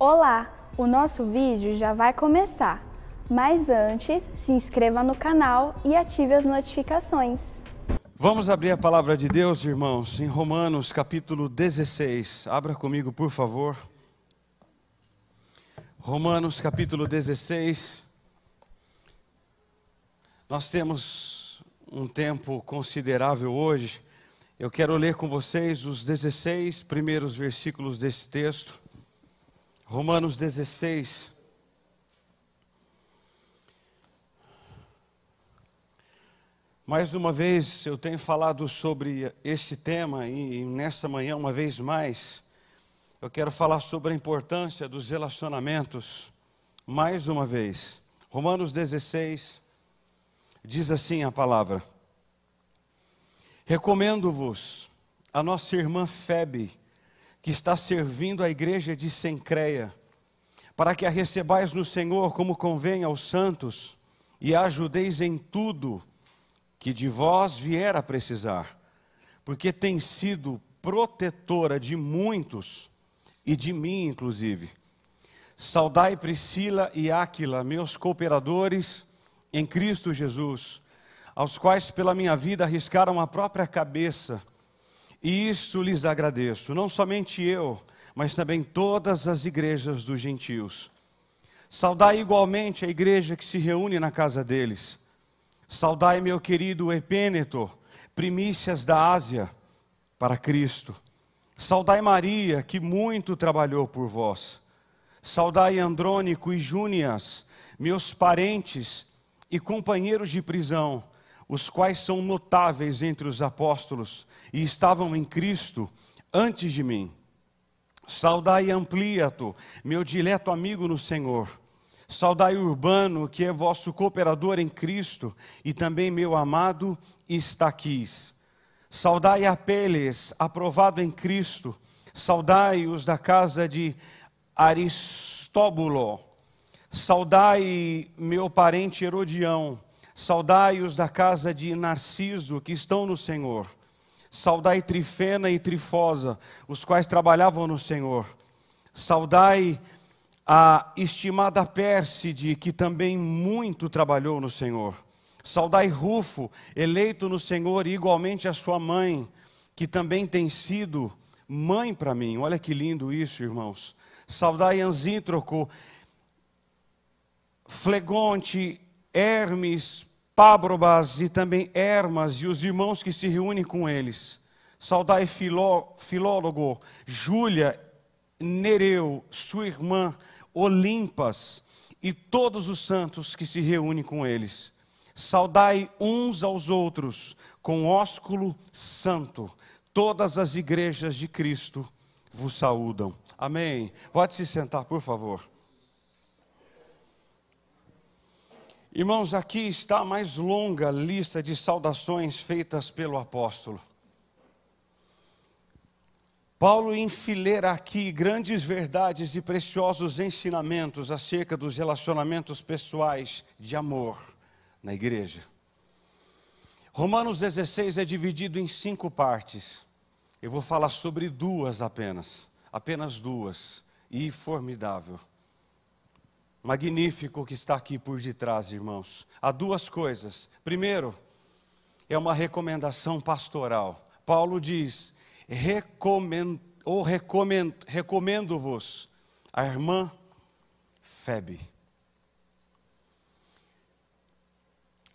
Olá, o nosso vídeo já vai começar, mas antes se inscreva no canal e ative as notificações. Vamos abrir a palavra de Deus, irmãos, em Romanos capítulo 16. Abra comigo, por favor. Romanos capítulo 16. Nós temos um tempo considerável hoje. Eu quero ler com vocês os 16 primeiros versículos desse texto. Romanos 16. Mais uma vez eu tenho falado sobre esse tema e nessa manhã, uma vez mais, eu quero falar sobre a importância dos relacionamentos, mais uma vez. Romanos 16, diz assim a palavra: recomendo-vos a nossa irmã Febe, que está servindo a igreja de Cencreia, para que a recebais no Senhor como convém aos santos, e a ajudeis em tudo que de vós vier a precisar, porque tem sido protetora de muitos, e de mim inclusive. Saudai Priscila e Áquila, meus cooperadores em Cristo Jesus, aos quais pela minha vida arriscaram a própria cabeça, e isso lhes agradeço, não somente eu, mas também todas as igrejas dos gentios. Saudai igualmente a igreja que se reúne na casa deles. Saudai meu querido Epêneto, primícias da Ásia, para Cristo. Saudai Maria, que muito trabalhou por vós. Saudai Andrônico e Júnias, meus parentes e companheiros de prisão, os quais são notáveis entre os apóstolos e estavam em Cristo antes de mim. Saudai Ampliato, meu dileto amigo no Senhor. Saudai Urbano, que é vosso cooperador em Cristo, e também meu amado Estaquis. Saudai Apeles, aprovado em Cristo. Saudai os da casa de Aristóbulo. Saudai meu parente Herodião. Saudai os da casa de Narciso, que estão no Senhor. Saudai Trifena e Trifosa, os quais trabalhavam no Senhor. Saudai a estimada Pérside, que também muito trabalhou no Senhor. Saudai Rufo, eleito no Senhor, e igualmente a sua mãe, que também tem sido mãe para mim. Olha que lindo isso, irmãos. Saudai Ansítroco, Flegonte, Hermes, Pábrobas e também Hermas e os irmãos que se reúnem com eles. Saudai Filólogo, Júlia, Nereu, sua irmã, Olimpas e todos os santos que se reúnem com eles. Saudai uns aos outros com ósculo santo. Todas as igrejas de Cristo vos saúdam. Amém. Pode se sentar, por favor. Irmãos, aqui está a mais longa lista de saudações feitas pelo apóstolo. Paulo enfileira aqui grandes verdades e preciosos ensinamentos acerca dos relacionamentos pessoais de amor na igreja. Romanos 16 é dividido em 5 partes. Eu vou falar sobre 2 apenas 2, e formidável. Magnífico que está aqui por detrás, irmãos. Há 2 coisas. Primeiro, é uma recomendação pastoral. Paulo diz: recomendo-vos a irmã Febe.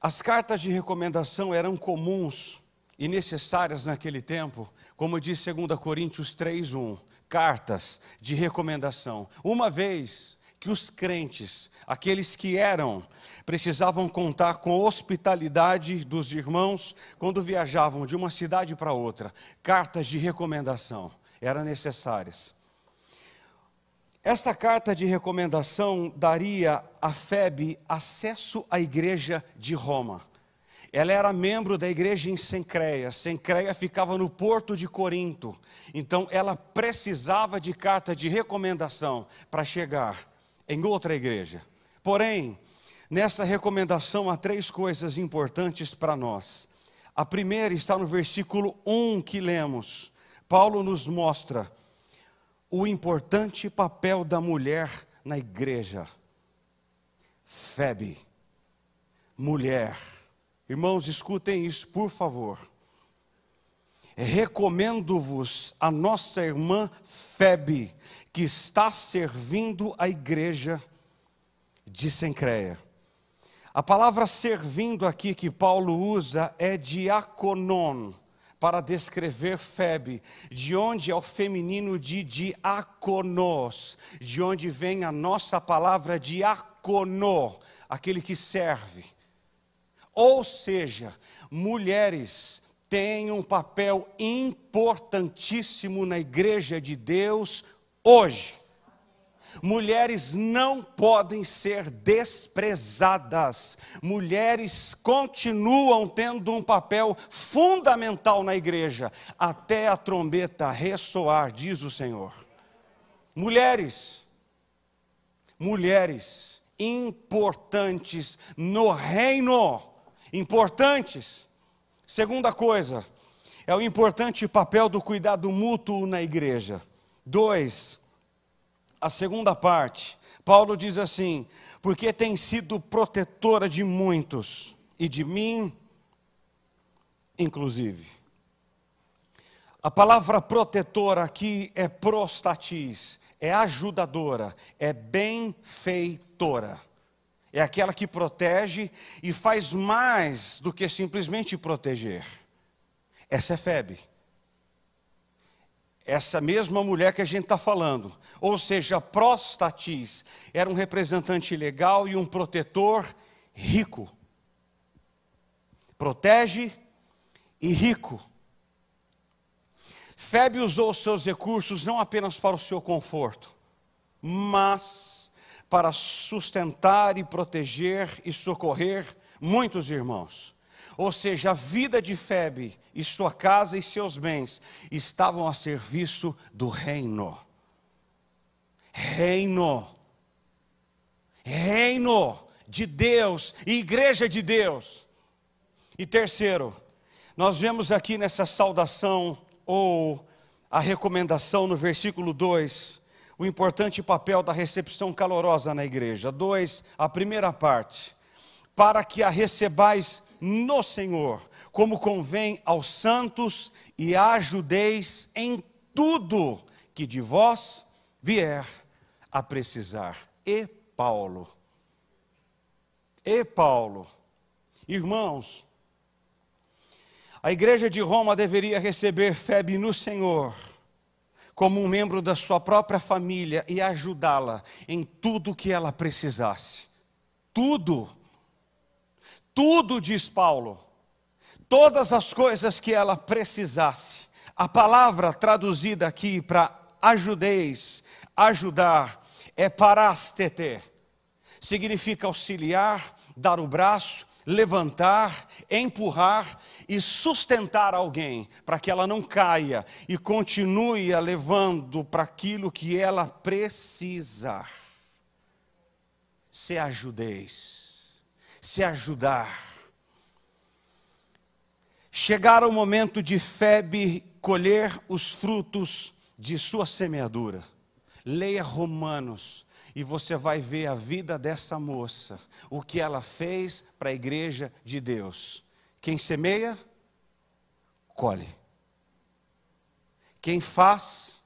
As cartas de recomendação eram comuns e necessárias naquele tempo, como diz 2 Coríntios 3:1, cartas de recomendação. Uma vez que os crentes, aqueles que precisavam contar com a hospitalidade dos irmãos quando viajavam de uma cidade para outra. Cartas de recomendação eram necessárias. Essa carta de recomendação daria a Febe acesso à igreja de Roma. Ela era membro da igreja em Cencreia. Cencreia ficava no porto de Corinto. Então ela precisava de carta de recomendação para chegar em outra igreja. Porém, nessa recomendação há 3 coisas importantes para nós. A primeira está no versículo 1 que lemos. Paulo nos mostra o importante papel da mulher na igreja. Febe, mulher. Irmãos, escutem isso, por favor. Recomendo-vos a nossa irmã Febe, que está servindo a igreja de Cencreia. A palavra servindo aqui que Paulo usa é diaconon, para descrever Febe, de onde é o feminino de diaconos, de onde vem a nossa palavra diacono, aquele que serve. Ou seja, mulheres têm um papel importantíssimo na igreja de Deus hoje. Mulheres não podem ser desprezadas. Mulheres continuam tendo um papel fundamental na igreja, até a trombeta ressoar, diz o Senhor. Mulheres importantes no reino, importantes. Segunda coisa, é o importante papel do cuidado mútuo na igreja. 2, a segunda parte, Paulo diz assim: porque tem sido protetora de muitos, e de mim, inclusive. A palavra protetora aqui é prostatis, é ajudadora, é benfeitora. É aquela que protege e faz mais do que simplesmente proteger. Essa é Febe. Essa mesma mulher que a gente está falando. Ou seja, prostatis era um representante legal e um protetor rico. Protege e rico. Febe usou os seus recursos não apenas para o seu conforto, mas para sustentar e proteger e socorrer muitos irmãos. Ou seja, a vida de Febe e sua casa e seus bens estavam a serviço do reino. Reino de Deus e igreja de Deus. E terceiro, nós vemos aqui nessa saudação ou a recomendação no versículo 2, o importante papel da recepção calorosa na igreja. 2, a primeira parte, para que a recebais no Senhor, como convém aos santos, e a ajudeis em tudo que de vós vier a precisar. E Paulo, irmãos, a igreja de Roma deveria receber Febe no Senhor, como um membro da sua própria família, e ajudá-la em tudo que ela precisasse. Tudo, diz Paulo, todas as coisas que ela precisasse. A palavra traduzida aqui para ajudeis, ajudar, é parastete. Significa auxiliar, dar o braço, levantar, empurrar e sustentar alguém, para que ela não caia e continue a levando para aquilo que ela precisa. Se ajudeis, se ajudar. Chegar o momento de Febe colher os frutos de sua semeadura. Leia Romanos e você vai ver a vida dessa moça, o que ela fez para a igreja de Deus. Quem semeia, colhe. Quem faz,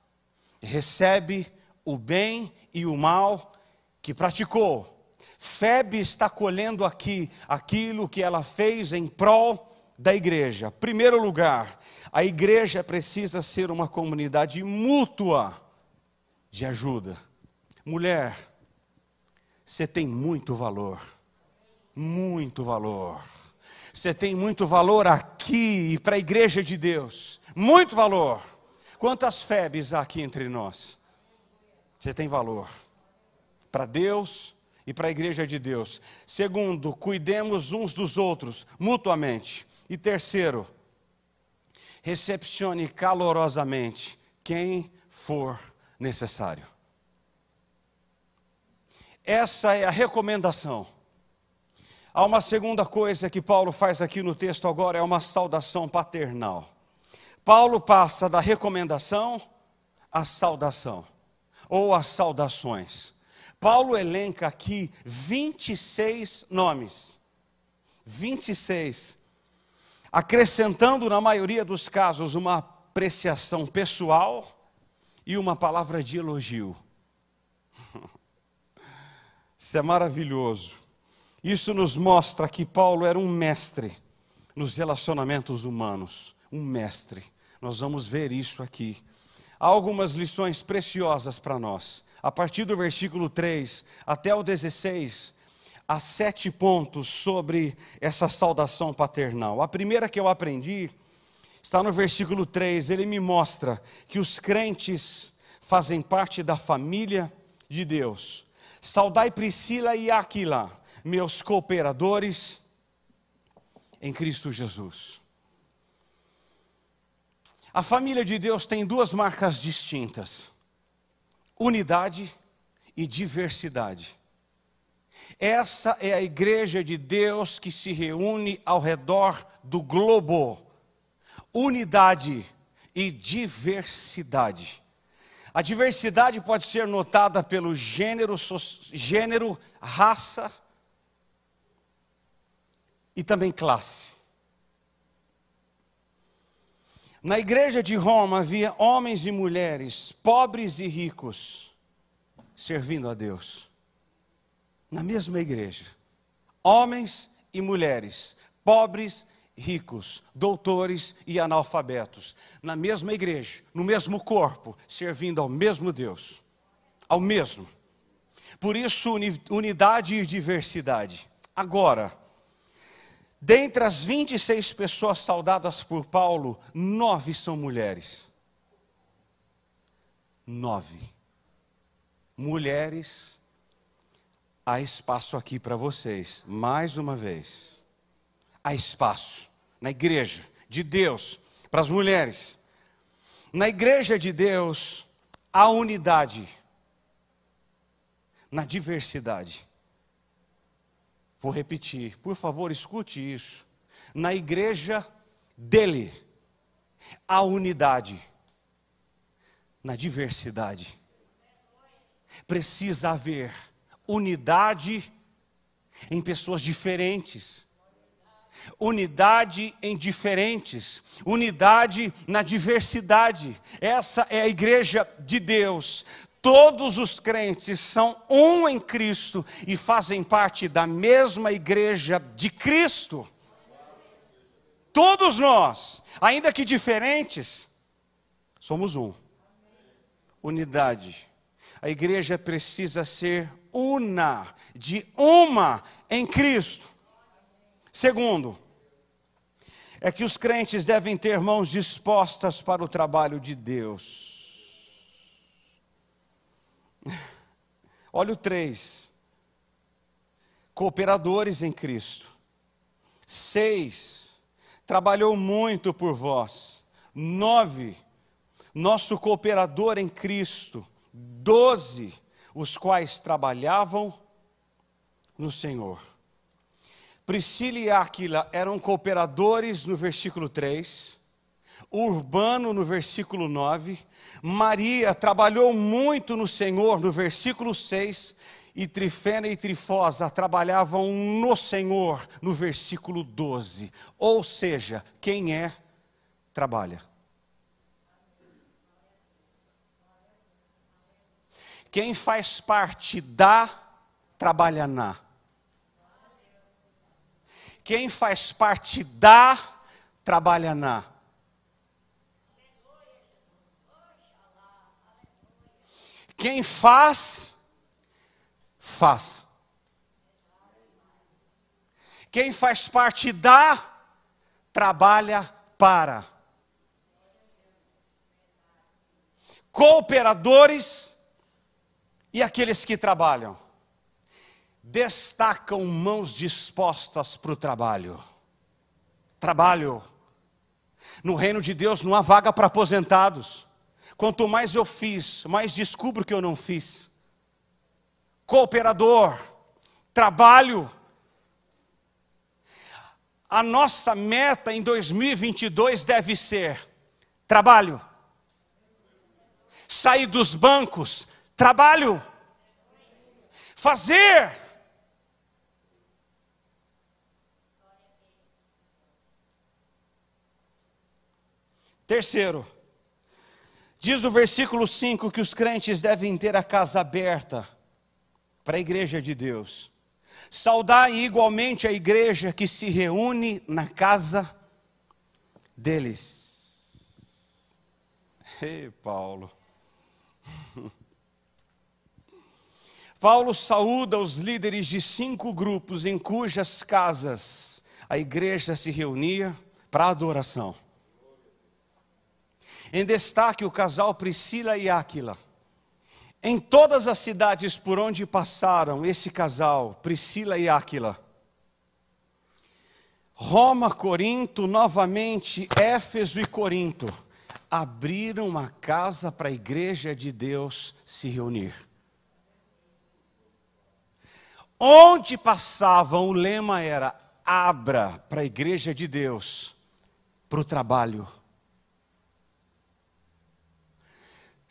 recebe o bem e o mal que praticou. Febe está colhendo aqui aquilo que ela fez em prol da igreja. Primeiro lugar, a igreja precisa ser uma comunidade mútua de ajuda. Mulher, você tem muito valor. Muito valor. Você tem muito valor aqui para a igreja de Deus. Muito valor. Quantas Febes há aqui entre nós? Você tem valor para Deus e para a igreja de Deus. Segundo, cuidemos uns dos outros mutuamente. E terceiro, recepcione calorosamente quem for necessário. Essa é a recomendação. Há uma segunda coisa que Paulo faz aqui no texto agora, é uma saudação paternal. Paulo passa da recomendação à saudação. ou as saudações. Paulo elenca aqui 26 nomes. 26. Acrescentando, na maioria dos casos, uma apreciação pessoal e uma palavra de elogio. Isso é maravilhoso. Isso nos mostra que Paulo era um mestre nos relacionamentos humanos. Um mestre. Nós vamos ver isso aqui. Há algumas lições preciosas para nós. A partir do versículo 3 até o 16, há 7 pontos sobre essa saudação paternal. A primeira que eu aprendi está no versículo 3. Ele me mostra que os crentes fazem parte da família de Deus. Saudai Priscila e Áquila, meus cooperadores em Cristo Jesus. A família de Deus tem 2 marcas distintas: unidade e diversidade. Essa é a igreja de Deus que se reúne ao redor do globo. Unidade e diversidade. A diversidade pode ser notada pelo gênero, raça e também classe. Na igreja de Roma havia homens e mulheres, pobres e ricos, servindo a Deus. Na mesma igreja, homens e mulheres, pobres, ricos, doutores e analfabetos, na mesma igreja, no mesmo corpo, servindo ao mesmo Deus, ao mesmo. Por isso, unidade e diversidade. Agora, dentre as 26 pessoas saudadas por Paulo, 9 são mulheres. 9. Mulheres, há espaço aqui para vocês, mais uma vez. Há espaço na igreja de Deus para as mulheres. Na igreja de Deus há unidade na diversidade. Vou repetir, por favor, escute isso. Na igreja dele há unidade na diversidade. Precisa haver unidade em pessoas diferentes. Unidade em diferentes, unidade na diversidade. Essa é a igreja de Deus. Todos os crentes são um em Cristo e fazem parte da mesma igreja de Cristo. Todos nós, ainda que diferentes, somos um. Unidade. A igreja precisa ser una, de uma em Cristo. Segundo, é que os crentes devem ter mãos dispostas para o trabalho de Deus. Olha o 3. Cooperadores em Cristo. 6. Trabalhou muito por vós. 9. Nosso cooperador em Cristo. 12. Os quais trabalhavam no Senhor. Priscila e Áquila eram cooperadores no versículo 3, Urbano no versículo 9, Maria trabalhou muito no Senhor no versículo 6, e Trifena e Trifosa trabalhavam no Senhor no versículo 12. Ou seja, quem é, trabalha. Quem faz parte da, trabalha na. Quem faz parte da, trabalha na. Quem faz, faz. Quem faz parte da, trabalha para. Cooperadores e aqueles que trabalham. Destacam mãos dispostas para o trabalho. Trabalho. No reino de Deus não há vaga para aposentados. Quanto mais eu fiz, mais descubro que eu não fiz. Cooperador. Trabalho. A nossa meta em 2022 deve ser trabalho. Sair dos bancos, Trabalho. Fazer. Terceiro, diz o versículo 5 que os crentes devem ter a casa aberta para a igreja de Deus. Saudai igualmente a igreja que se reúne na casa deles. Ei, Paulo. Paulo saúda os líderes de 5 grupos em cujas casas a igreja se reunia para adoração. Em destaque o casal Priscila e Áquila. Em todas as cidades por onde passaram esse casal, Priscila e Áquila, Roma, Corinto, novamente Éfeso e Corinto, abriram uma casa para a igreja de Deus se reunir. Onde passavam, o lema era: abra para a igreja de Deus, para o trabalho.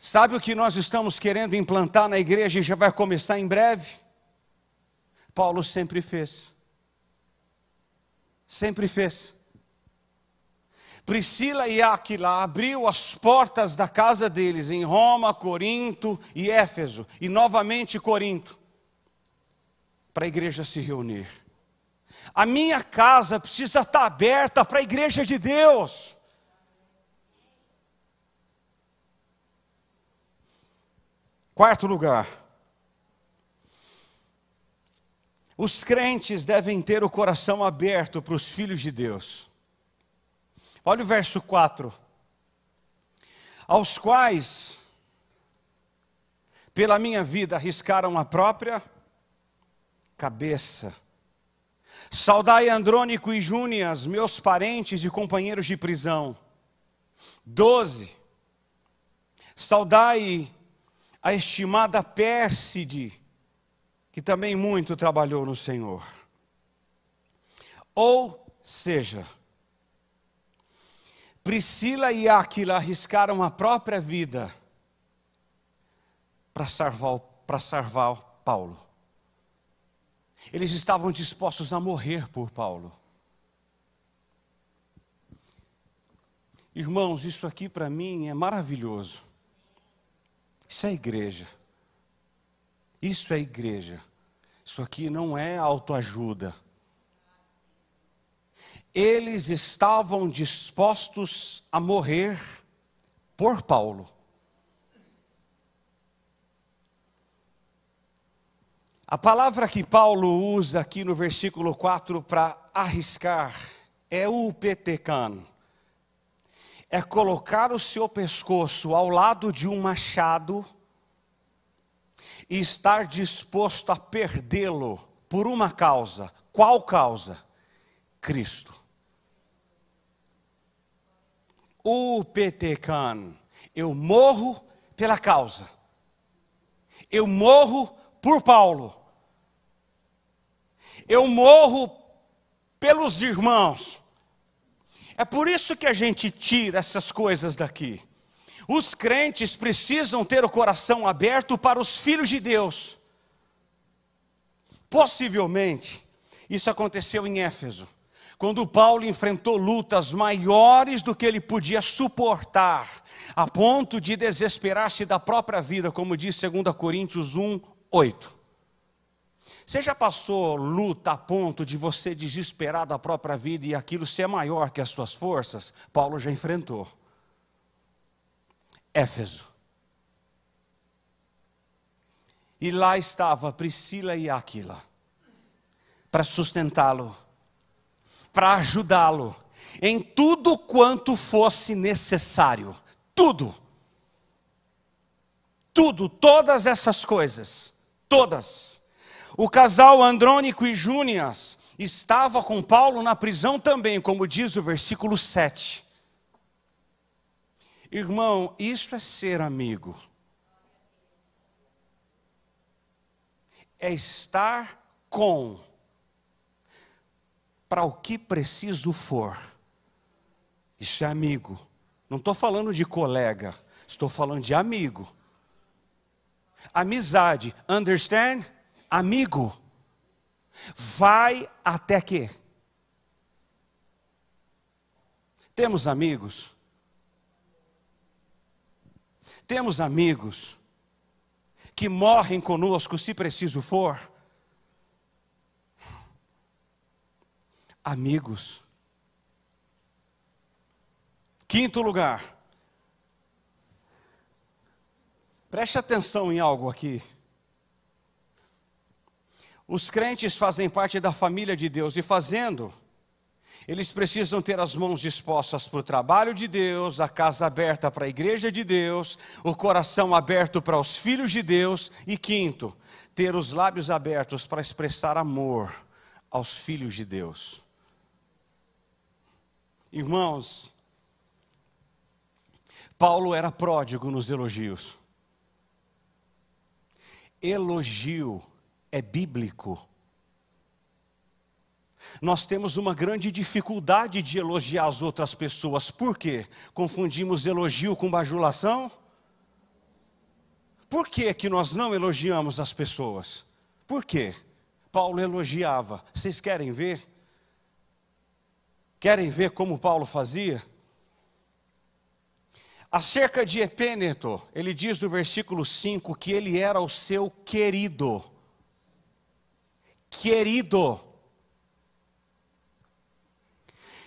Sabe o que nós estamos querendo implantar na igreja e já vai começar em breve? Paulo sempre fez. Sempre fez. Priscila e Áquila abriu as portas da casa deles em Roma, Corinto e Éfeso, e novamente Corinto, para a igreja se reunir. A minha casa precisa estar aberta para a igreja de Deus. Quarto lugar, os crentes devem ter o coração aberto para os filhos de Deus. Olha o verso 4. Aos quais, pela minha vida, arriscaram a própria cabeça. Saudai Andrônico e Júnias, meus parentes e companheiros de prisão. 12. Saudai a estimada Pérside, que também muito trabalhou no Senhor. Ou seja, Priscila e Áquila arriscaram a própria vida para salvar Paulo. Eles estavam dispostos a morrer por Paulo. Irmãos, isso aqui para mim é maravilhoso. Isso é igreja. Isso é igreja. Isso aqui não é autoajuda. Eles estavam dispostos a morrer por Paulo. A palavra que Paulo usa aqui no versículo 4 para arriscar é upetekan. É colocar o seu pescoço ao lado de um machado e estar disposto a perdê-lo por uma causa. Qual causa? Cristo. Upetekan. Eu morro pela causa. Eu morro por Paulo. Eu morro pelos irmãos. É por isso que a gente tira essas coisas daqui. Os crentes precisam ter o coração aberto para os filhos de Deus. Possivelmente, isso aconteceu em Éfeso, quando Paulo enfrentou lutas maiores do que ele podia suportar, a ponto de desesperar-se da própria vida, como diz 2 Coríntios 1:8. Você já passou luta a ponto de você desesperar da própria vida e aquilo ser maior que as suas forças? Paulo já enfrentou. Éfeso. E lá estava Priscila e Áquila para sustentá-lo, para ajudá-lo em tudo quanto fosse necessário. Tudo. Tudo, todas essas coisas, todas. O casal Andrônico e Júnias estava com Paulo na prisão também, como diz o versículo 7. Irmão, isso é ser amigo. É estar com, para o que preciso for. Isso é amigo. Não estou falando de colega, estou falando de amigo. Amizade, understand? Amigo. Vai até quê? Temos amigos? Temos amigos que morrem conosco se preciso for? Amigos. Quinto lugar. Preste atenção em algo aqui. Os crentes fazem parte da família de Deus e fazendo, eles precisam ter as mãos dispostas para o trabalho de Deus, a casa aberta para a igreja de Deus, o coração aberto para os filhos de Deus e quinto, ter os lábios abertos para expressar amor aos filhos de Deus. Irmãos, Paulo era pródigo nos elogios. Elogio é bíblico. Nós temos uma grande dificuldade de elogiar as outras pessoas. Por quê? Confundimos elogio com bajulação? Por que que nós não elogiamos as pessoas? Por quê? Paulo elogiava. Vocês querem ver? Querem ver como Paulo fazia? Acerca de Epêneto, ele diz no versículo 5 que ele era o seu querido. Querido.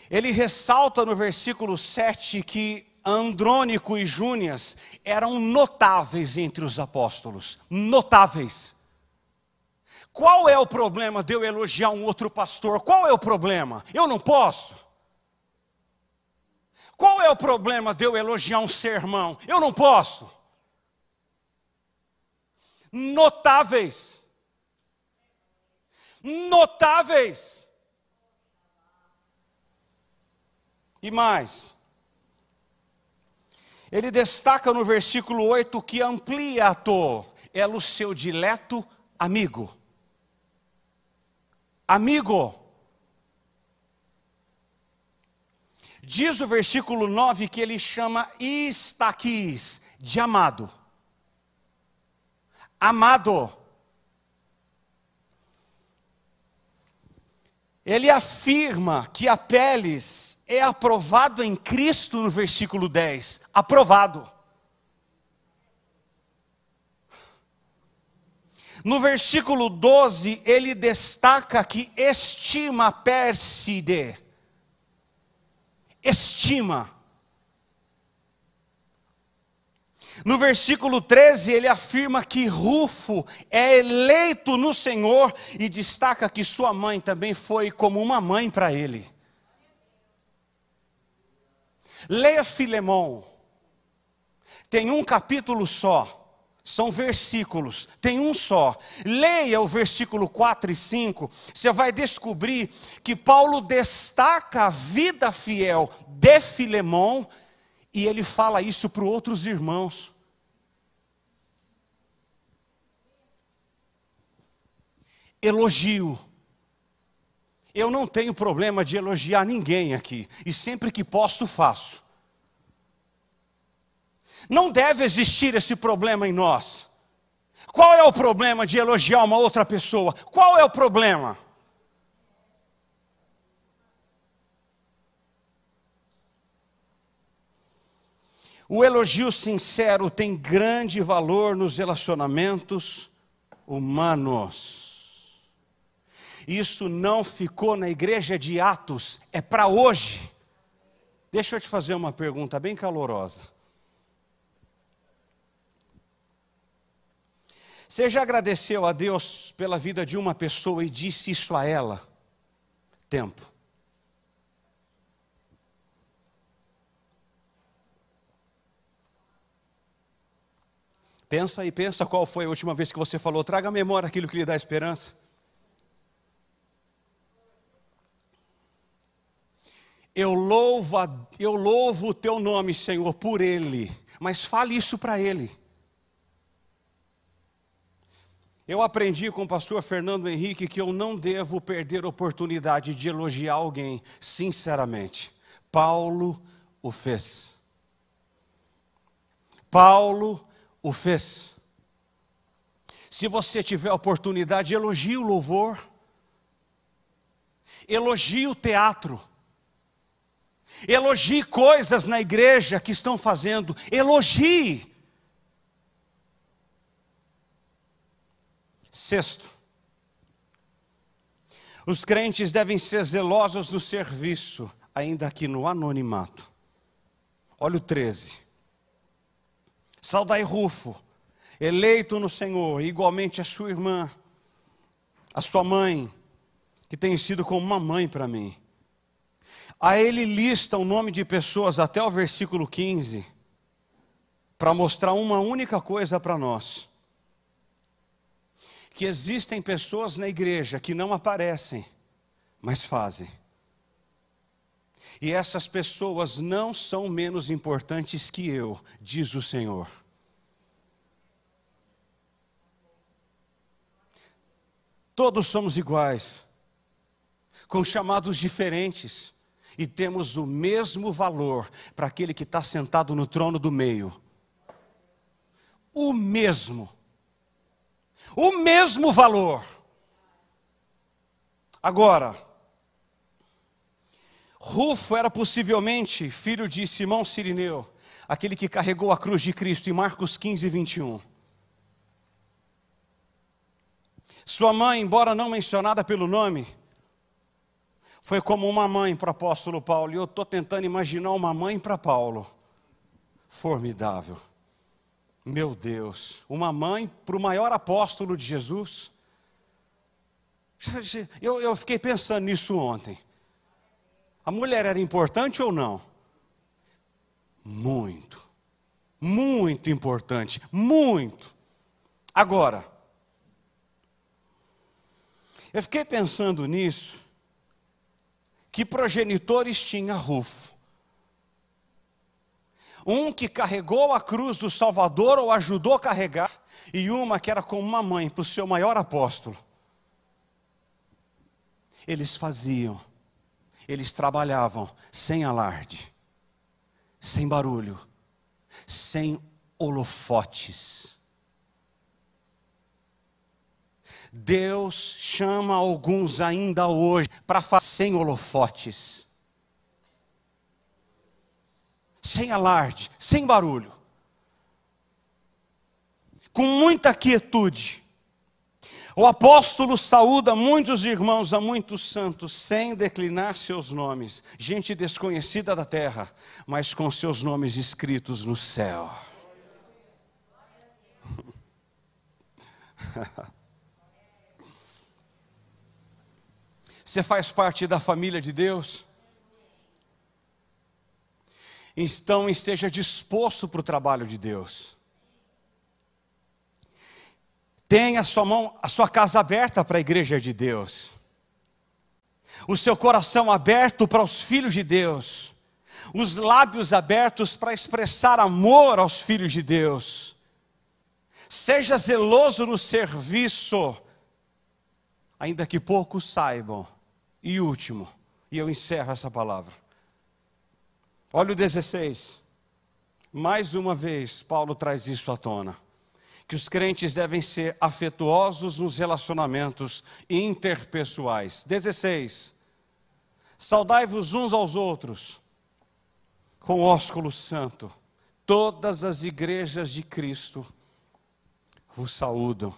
Ele ressalta no versículo 7 que Andrônico e Júnias eram notáveis entre os apóstolos. Notáveis. Qual é o problema de eu elogiar um outro pastor? Qual é o problema? Eu não posso. Qual é o problema de eu elogiar um sermão? Eu não posso. Notáveis. Notáveis. E mais. Ele destaca no versículo 8 que Ampliato é o seu dileto amigo. Amigo. Diz o versículo 9 que ele chama Estaquis de amado. Amado. Ele afirma que Apeles é aprovado em Cristo no versículo 10. Aprovado. No versículo 12, ele destaca que estima Pérside. Estima. No versículo 13, ele afirma que Rufo é eleito no Senhor e destaca que sua mãe também foi como uma mãe para ele. Leia Filemão. Tem um capítulo só. São versículos, tem um só. Leia o versículo 4 e 5. Você vai descobrir que Paulo destaca a vida fiel de Filemão. E ele fala isso para outros irmãos. Elogio. Eu não tenho problema de elogiar ninguém aqui. E sempre que posso, faço. Não deve existir esse problema em nós. Qual é o problema de elogiar uma outra pessoa? Qual é o problema? O elogio sincero tem grande valor nos relacionamentos humanos. Isso não ficou na igreja de Atos, é para hoje. Deixa eu te fazer uma pergunta bem calorosa. Você já agradeceu a Deus pela vida de uma pessoa e disse isso a ela? Tempo. Pensa e pensa qual foi a última vez que você falou. Traga à memória aquilo que lhe dá esperança. Eu louvo o teu nome, Senhor, por ele. Mas fale isso para ele. Eu aprendi com o pastor Fernando Henrique que eu não devo perder a oportunidade de elogiar alguém, sinceramente. Paulo o fez. Paulo o fez. Se você tiver oportunidade, elogie o louvor, elogie o teatro, elogie coisas na igreja que estão fazendo, elogie. Sexto, os crentes devem ser zelosos no serviço, ainda aqui no anonimato. Olha o 13. Saudai Rufo, eleito no Senhor, igualmente a sua irmã, a sua mãe, que tem sido como uma mãe para mim. Aí ele lista o nome de pessoas até o versículo 15, para mostrar uma única coisa para nós. Que existem pessoas na igreja que não aparecem, mas fazem. E essas pessoas não são menos importantes que eu, diz o Senhor. Todos somos iguais, com chamados diferentes, e temos o mesmo valor para aquele que está sentado no trono do meio. O mesmo valor. Agora, Rufo era possivelmente filho de Simão Cirineu, aquele que carregou a cruz de Cristo em Marcos 15, 21. Sua mãe, embora não mencionada pelo nome, foi como uma mãe para o apóstolo Paulo. E eu estou tentando imaginar uma mãe para Paulo. Formidável. Meu Deus, uma mãe para o maior apóstolo de Jesus. Eu fiquei pensando nisso ontem. A mulher era importante ou não? Muito. Muito importante. Muito. Agora, eu fiquei pensando nisso. Que progenitores tinha Rufo? Um que carregou a cruz do Salvador ou ajudou a carregar, e uma que era como uma mãe para o seu maior apóstolo. Eles faziam, eles trabalhavam sem alarde, sem barulho, sem holofotes. Deus chama alguns ainda hoje para fazer sem holofotes, sem alarde, sem barulho, com muita quietude. O apóstolo saúda muitos irmãos a muitos santos, sem declinar seus nomes, gente desconhecida da terra, mas com seus nomes escritos no céu. Você faz parte da família de Deus? Então esteja disposto para o trabalho de Deus. Tenha a sua casa aberta para a igreja de Deus. O seu coração aberto para os filhos de Deus. Os lábios abertos para expressar amor aos filhos de Deus. Seja zeloso no serviço, ainda que poucos saibam. E último, e eu encerro essa palavra. Olha o 16. Mais uma vez, Paulo traz isso à tona. Que os crentes devem ser afetuosos nos relacionamentos interpessoais. 16. Saudai-vos uns aos outros com ósculo santo. Todas as igrejas de Cristo vos saúdam.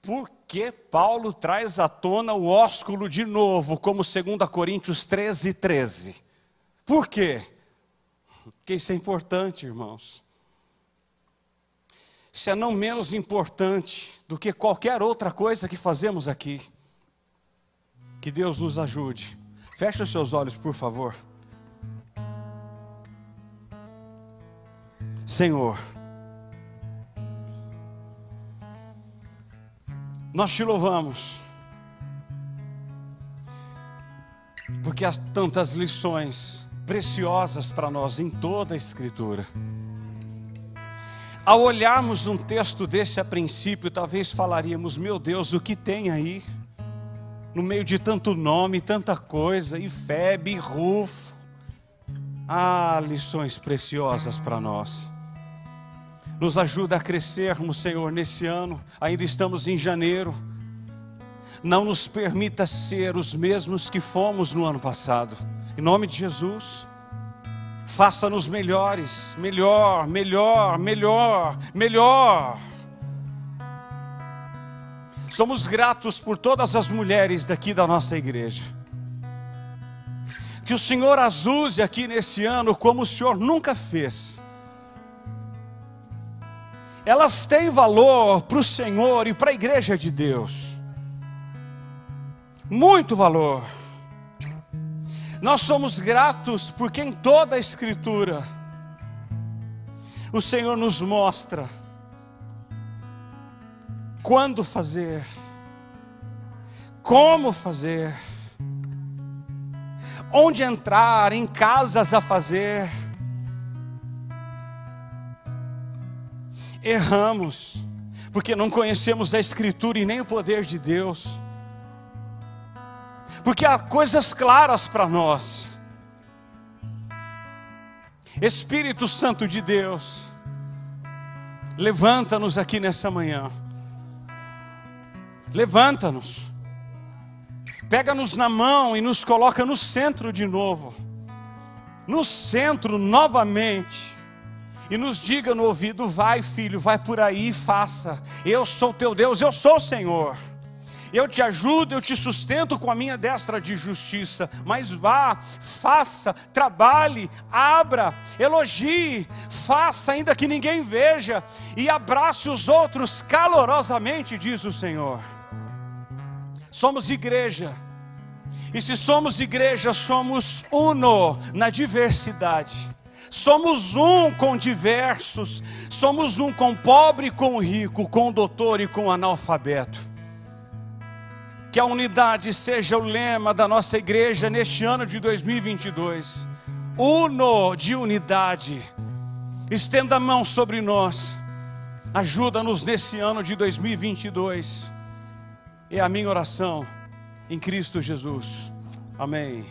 Por que Paulo traz à tona o ósculo de novo, como 2 Coríntios 13, 13? Por quê? Porque isso é importante, irmãos. Isso é não menos importante do que qualquer outra coisa que fazemos aqui. Que Deus nos ajude. Feche os seus olhos, por favor. Senhor, nós te louvamos, porque há tantas lições preciosas para nós em toda a Escritura. Ao olharmos um texto desse a princípio, talvez falaríamos: meu Deus, o que tem aí? No meio de tanto nome, tanta coisa, e Febe, e Rufo. Há lições preciosas para nós. Nos ajuda a crescermos, Senhor, nesse ano. Ainda estamos em janeiro. Não nos permita ser os mesmos que fomos no ano passado. Em nome de Jesus, faça-nos melhores, melhor, melhor, melhor, melhor. Somos gratos por todas as mulheres daqui da nossa igreja. Que o Senhor as use aqui nesse ano como o Senhor nunca fez. Elas têm valor para o Senhor e para a igreja de Deus. Muito valor. Nós somos gratos porque em toda a Escritura o Senhor nos mostra quando fazer, como fazer, onde entrar, em casas a fazer. Erramos, porque não conhecemos a Escritura e nem o poder de Deus. Porque há coisas claras para nós. Espírito Santo de Deus, levanta-nos aqui nessa manhã. Levanta-nos. Pega-nos na mão e nos coloca no centro de novo. No centro novamente. E nos diga no ouvido: vai, filho, vai por aí e faça. Eu sou teu Deus, eu sou o Senhor. Eu te ajudo, eu te sustento com a minha destra de justiça. Mas vá, faça, trabalhe, abra, elogie, faça ainda que ninguém veja. E abrace os outros calorosamente, diz o Senhor. Somos igreja. E se somos igreja, somos uno na diversidade. Somos um com diversos. Somos um com pobre e com rico, com doutor e com analfabeto. Que a unidade seja o lema da nossa igreja neste ano de 2022. Uno de unidade. Estenda a mão sobre nós. Ajuda-nos nesse ano de 2022. É a minha oração em Cristo Jesus. Amém.